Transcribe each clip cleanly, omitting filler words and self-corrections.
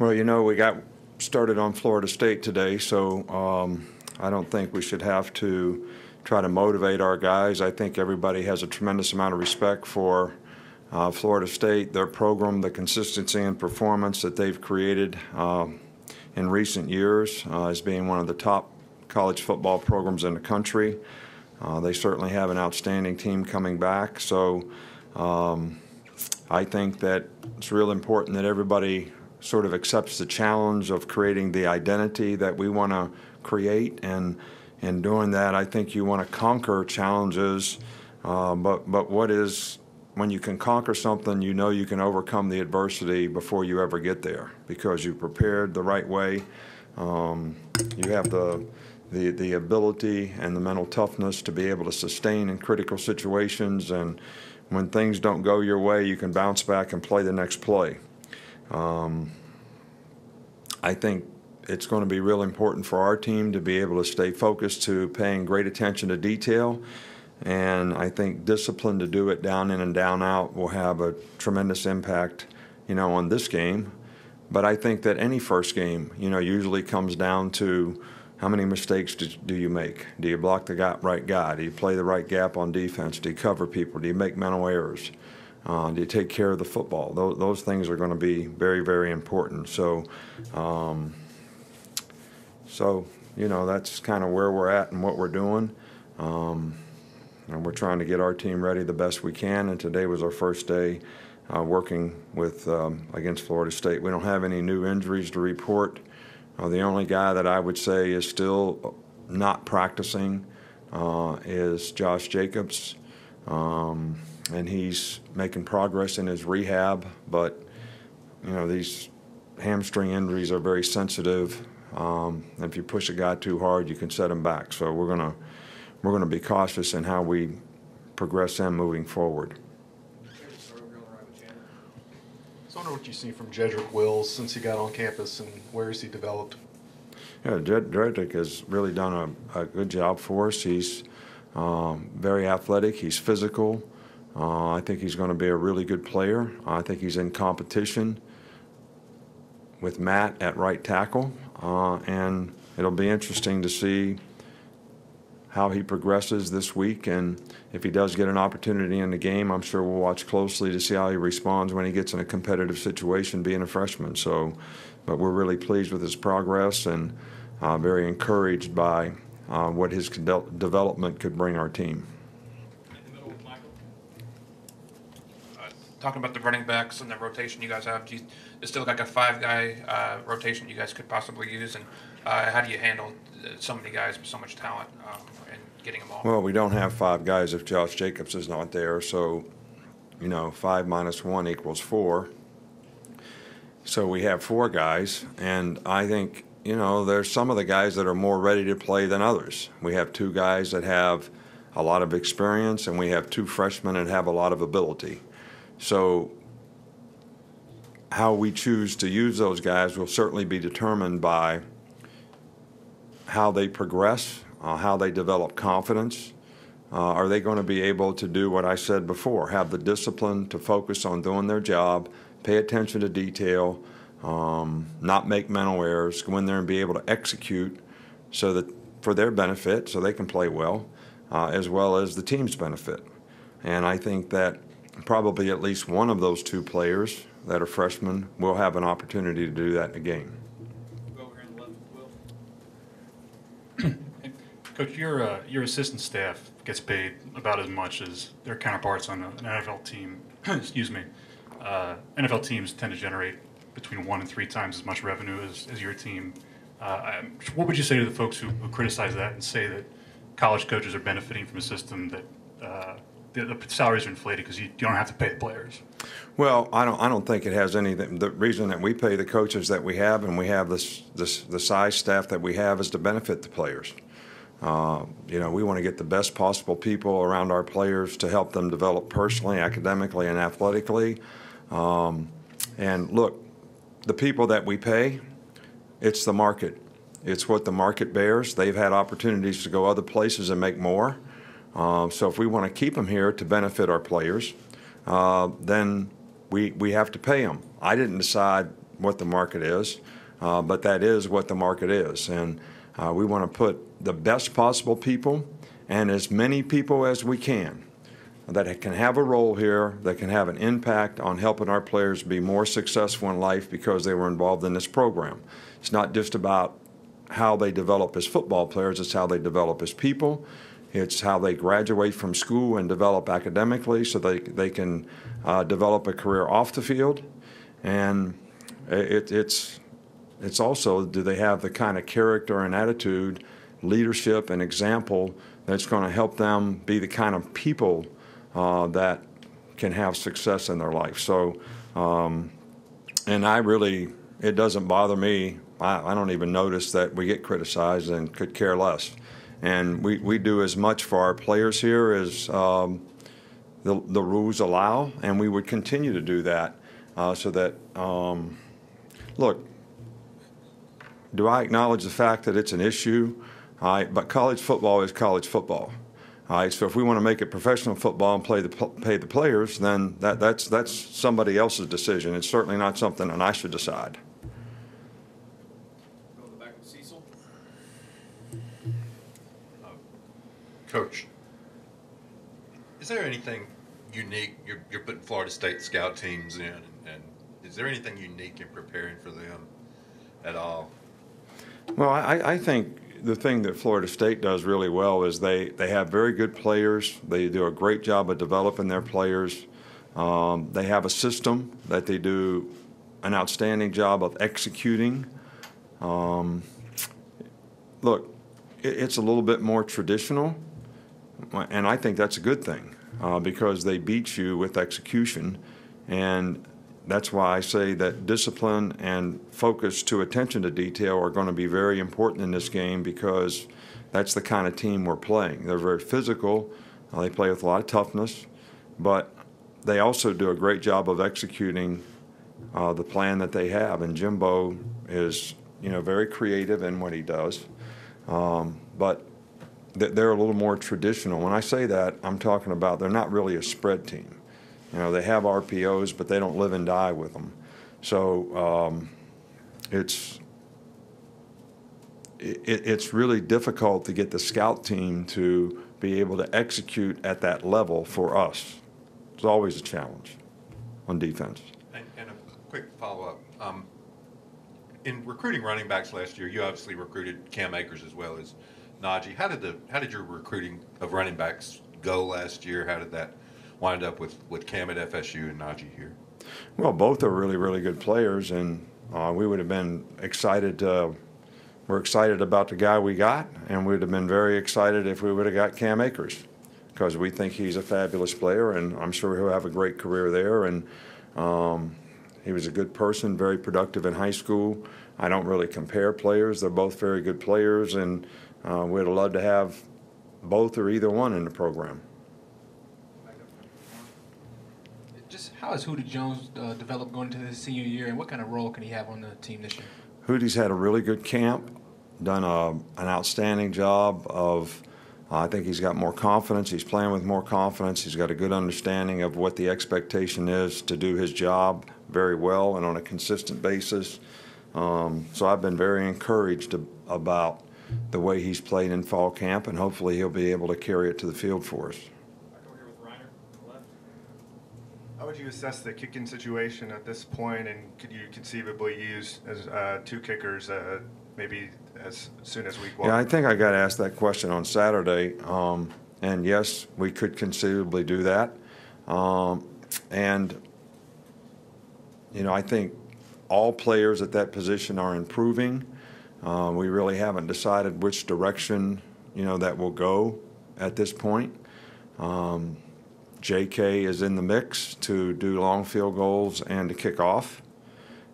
Well, we got started on Florida State today, so I don't think we should have to try to motivate our guys. I think everybody has a tremendous amount of respect for Florida State, their program, the consistency and performance that they've created in recent years as being one of the top college football programs in the country. They certainly have an outstanding team coming back, so I think that it's real important that everybody sort of accepts the challenge of creating the identity that we want to create, and in doing that, I think you want to conquer challenges, but when you can conquer something, you can overcome the adversity before you ever get there because you prepared the right way. You have the ability and the mental toughness to be able to sustain in critical situations, and when things don't go your way, you can bounce back and play the next play. I think it's going to be real important for our team to be able to stay focused to paying great attention to detail, and I think discipline to do it down in and down out will have a tremendous impact, on this game. But I think that any first game, usually comes down to how many mistakes do you make? Do you block the right guy? Do you play the right gap on defense? Do you cover people? Do you make mental errors? Do you take care of the football? Those things are going to be very, very important. So, that's kind of where we're at and what we're doing. And we're trying to get our team ready the best we can. And today was our first day working with against Florida State. We don't have any new injuries to report. The only guy that I would say is still not practicing is Josh Jacobs. And he's making progress in his rehab, but these hamstring injuries are very sensitive. If you push a guy too hard, you can set him back. So we're gonna be cautious in how we progress him moving forward. So I wonder what you've seen from Jedrick Wills since he got on campus, and where has he developed? Yeah, Jedrick has really done a good job for us. He's very athletic. He's physical. I think he's going to be a really good player. I think he's in competition with Matt at right tackle, and it'll be interesting to see how he progresses this week, and if he does get an opportunity in the game, I'm sure we'll watch closely to see how he responds when he gets in a competitive situation being a freshman. So, but we're really pleased with his progress and very encouraged by what his development could bring our team. Talking about the running backs and the rotation you guys have, it's still like a five-guy rotation you guys could possibly use, and how do you handle so many guys with so much talent and getting them all? Well, we don't have five guys if Josh Jacobs is not there, so 5 minus 1 equals 4. So we have 4 guys, and I think there's some of the guys that are more ready to play than others. We have 2 guys that have a lot of experience, and we have 2 freshmen that have a lot of ability. So how we choose to use those guys will certainly be determined by how they progress, how they develop confidence. Are they going to be able to do what I said before, have the discipline to focus on doing their job, pay attention to detail, not make mental errors, go in there and be able to execute so that for their benefit, so they can play well as the team's benefit. And I think that probably at least one of those 2 players that are freshmen will have an opportunity to do that in a game. Coach, your assistant staff gets paid about as much as their counterparts on an NFL team. Excuse me. NFL teams tend to generate between 1 and 3 times as much revenue as your team. What would you say to the folks who criticize that and say that college coaches are benefiting from a system that the salaries are inflated because you don't have to pay the players? Well, I don't think it has anything. The reason that we pay the coaches that we have and we have the size staff that we have is to benefit the players. We want to get the best possible people around our players to help them develop personally, academically, and athletically. And look, the people that we pay, it's the market. It's what the market bears. They've had opportunities to go other places and make more. So if we want to keep them here to benefit our players, then we have to pay them. I didn't decide what the market is, but that is what the market is. And we want to put the best possible people and as many people as we can that can have a role here, that can have an impact on helping our players be more successful in life because they were involved in this program. It's not just about how they develop as football players, it's how they develop as people. It's how they graduate from school and develop academically so they can develop a career off the field. And it's also, do they have the kind of character and attitude, leadership and example that's going to help them be the kind of people that can have success in their life. So, and it doesn't bother me. I don't even notice that we get criticized and could care less. And we do as much for our players here as the rules allow, and we would continue to do that so that, look, do I acknowledge the fact that it's an issue? But college football is college football. So if we want to make it professional football and pay the players, then that's somebody else's decision. It's certainly not something that I should decide. Go to the back of Cecil. Coach, is there anything unique? You're putting Florida State scout teams in, and is there anything unique in preparing for them at all? Well, I think the thing that Florida State does really well is they have very good players. They do a great job of developing their players. They have a system that they do an outstanding job of executing. Look, it's a little bit more traditional, and I think that's a good thing because they beat you with execution, and that's why I say that discipline and focus to attention to detail are going to be very important in this game because that's the kind of team we're playing. They're very physical. They play with a lot of toughness, but they also do a great job of executing the plan that they have. And Jimbo is, very creative in what he does, but they're a little more traditional. When I say that, I'm talking about they're not really a spread team. They have RPOs, but they don't live and die with them. So it's really difficult to get the scout team to be able to execute at that level for us. It's always a challenge on defense. And a quick follow-up. In recruiting running backs last year, you obviously recruited Cam Akers as well as Najee. How did your recruiting of running backs go last year? How did that wind up with Cam at FSU and Najee here? Well, both are really, really good players, and we would have been excited. We're excited about the guy we got, and we'd have been very excited if we would have got Cam Akers because we think he's a fabulous player, and I'm sure he'll have a great career there. And he was a good person, very productive in high school. I don't really compare players. They're both very good players, and we'd love to have both or either one in the program. Just how has Hootie Jones developed going into his senior year, and what kind of role can he have on the team this year? Hootie's had a really good camp, done an outstanding job of, I think he's got more confidence. He's playing with more confidence. He's got a good understanding of what the expectation is to do his job very well and on a consistent basis. So I've been very encouraged about the way he's played in fall camp, and hopefully he'll be able to carry it to the field for us. How would you assess the kicking situation at this point, and could you conceivably use as two kickers maybe as soon as week 1? Yeah, I think I got asked that question on Saturday, and yes, we could conceivably do that. And I think all players at that position are improving. We really haven't decided which direction that will go at this point. JK is in the mix to do long field goals and to kick off.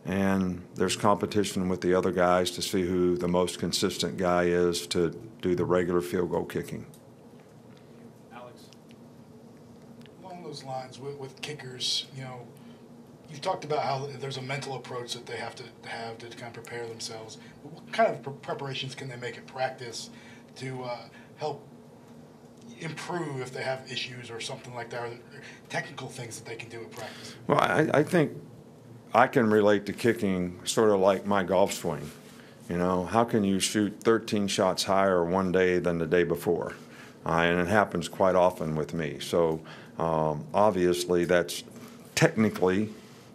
And there's competition with the other guys to see who the most consistent guy is to do the regular field goal kicking. Alex. Along those lines, with kickers, you've talked about how there's a mental approach that they have to kind of prepare themselves. But what kind of preparations can they make at practice to help improve if they have issues or something like that, or technical things that they can do at practice? Well, I think I can relate to kicking sort of like my golf swing. You know, how can you shoot 13 shots higher one day than the day before? And it happens quite often with me. So obviously that's technically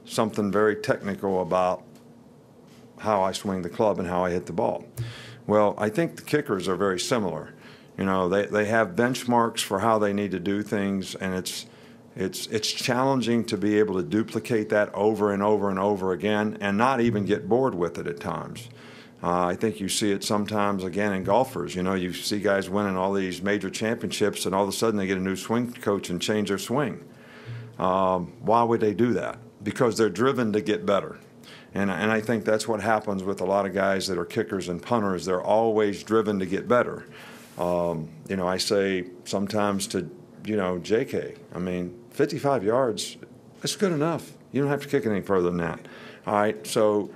something very technical about how I swing the club and how I hit the ball. Well, I think the kickers are very similar. You know, they have benchmarks for how they need to do things, and it's challenging to be able to duplicate that over and over and over again and not even get bored with it at times. I think you see it sometimes, again, in golfers. You know, you see guys winning all these major championships, and all of a sudden they get a new swing coach and change their swing. Why would they do that? Because they're driven to get better. And I think that's what happens with a lot of guys that are kickers and punters. They're always driven to get better. You know, I say sometimes to, you know, JK, I mean, 55 yards, that's good enough. You don't have to kick it any further than that. All right, so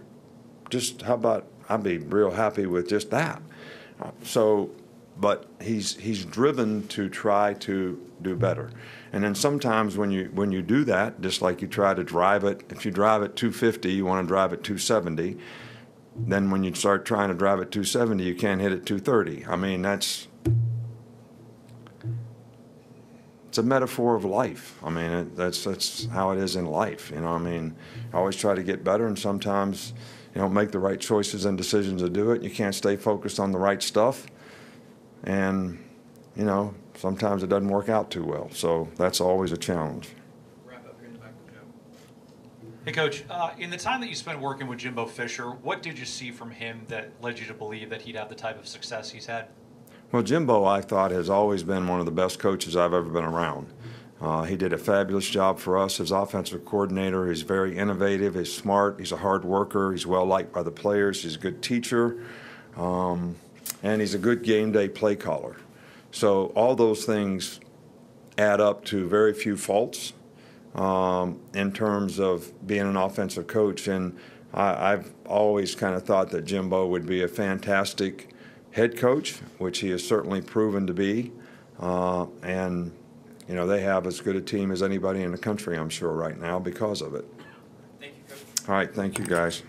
just how about I'd be real happy with just that. But he's driven to try to do better. And then sometimes when you do that, just like you try to drive it, if you drive it 250, you want to drive it 270. Then when you start trying to drive it 270, you can't hit it 230. I mean, it's a metaphor of life. I mean, that's how it is in life. You know, I mean, I always try to get better, and sometimes you don't make the right choices and decisions to do it. You can't stay focused on the right stuff. And, you know, sometimes it doesn't work out too well. So that's always a challenge. Wrap up here in the back with Joe. Hey, Coach, in the time that you spent working with Jimbo Fisher, what did you see from him that led you to believe that he'd have the type of success he's had? Well, Jimbo, I thought, has always been one of the best coaches I've ever been around. He did a fabulous job for us as offensive coordinator. He's very innovative. He's smart. He's a hard worker. He's well liked by the players. He's a good teacher. And he's a good game day play caller. So all those things add up to very few faults in terms of being an offensive coach. And I've always kind of thought that Jimbo would be a fantastic head coach, which he has certainly proven to be. And, you know, they have as good a team as anybody in the country, I'm sure, right now because of it. Thank you, Coach. All right, thank you, guys.